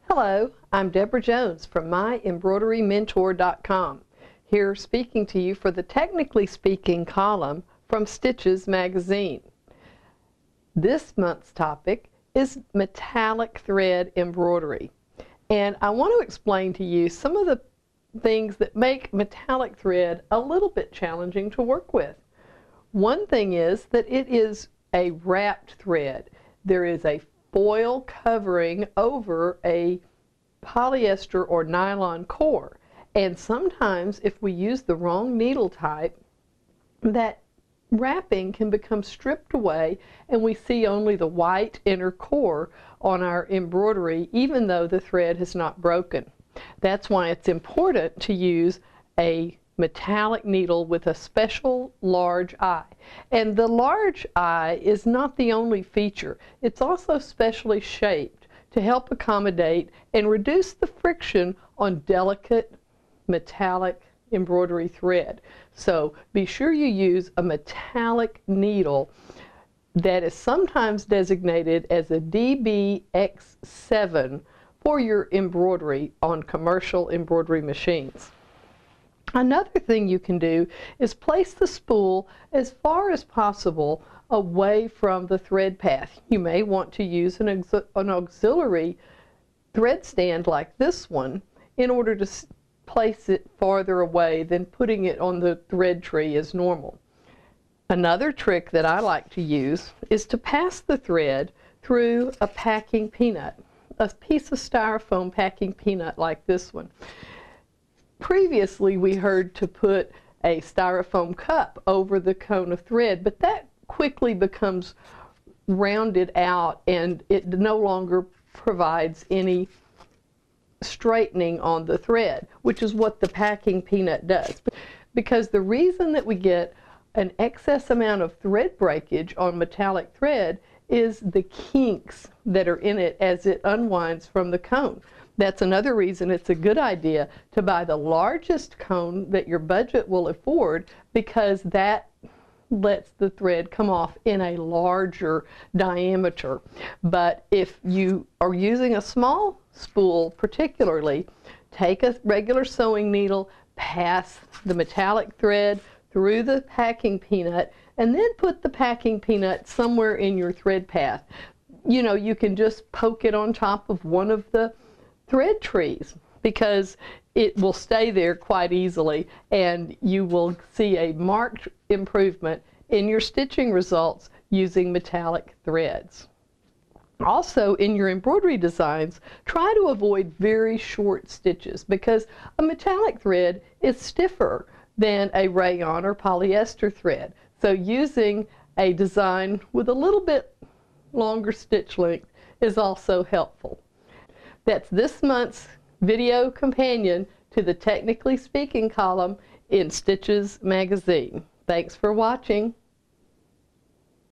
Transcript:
Hello, I'm Deborah Jones from myembroiderymentor.com, here speaking to you for the Technically Speaking column from Stitches magazine. This month's topic is metallic thread embroidery, and I want to explain to you some of the things that make metallic thread a little bit challenging to work with. One thing is that it is a wrapped thread. There is a foil covering over a polyester or nylon core, and sometimes if we use the wrong needle type, that wrapping can become stripped away and we see only the white inner core on our embroidery, even though the thread has not broken. That's why it's important to use a metallic needle with a special large eye. And the large eye is not the only feature. It's also specially shaped to help accommodate and reduce the friction on delicate metallic embroidery thread. So be sure you use a metallic needle that is sometimes designated as a DBX7 for your embroidery on commercial embroidery machines. Another thing you can do is place the spool as far as possible away from the thread path. You may want to use an auxiliary thread stand like this one in order to place it farther away than putting it on the thread tree as normal. Another trick that I like to use is to pass the thread through a packing peanut, a piece of styrofoam packing peanut like this one. Previously we heard to put a styrofoam cup over the cone of thread, but that quickly becomes rounded out and it no longer provides any straightening on the thread, which is what the packing peanut does. Because the reason that we get an excess amount of thread breakage on metallic thread is the kinks that are in it as it unwinds from the cone. That's another reason it's a good idea to buy the largest cone that your budget will afford, because that lets the thread come off in a larger diameter. But if you are using a small spool particularly, take a regular sewing needle, pass the metallic thread through the packing peanut, and then put the packing peanut somewhere in your thread path. You know, you can just poke it on top of one of the thread trees because it will stay there quite easily, and you will see a marked improvement in your stitching results using metallic threads. Also, in your embroidery designs, try to avoid very short stitches because a metallic thread is stiffer than a rayon or polyester thread. So using a design with a little bit longer stitch length is also helpful. That's this month's video companion to the Technically Speaking column in Stitches magazine. Thanks for watching.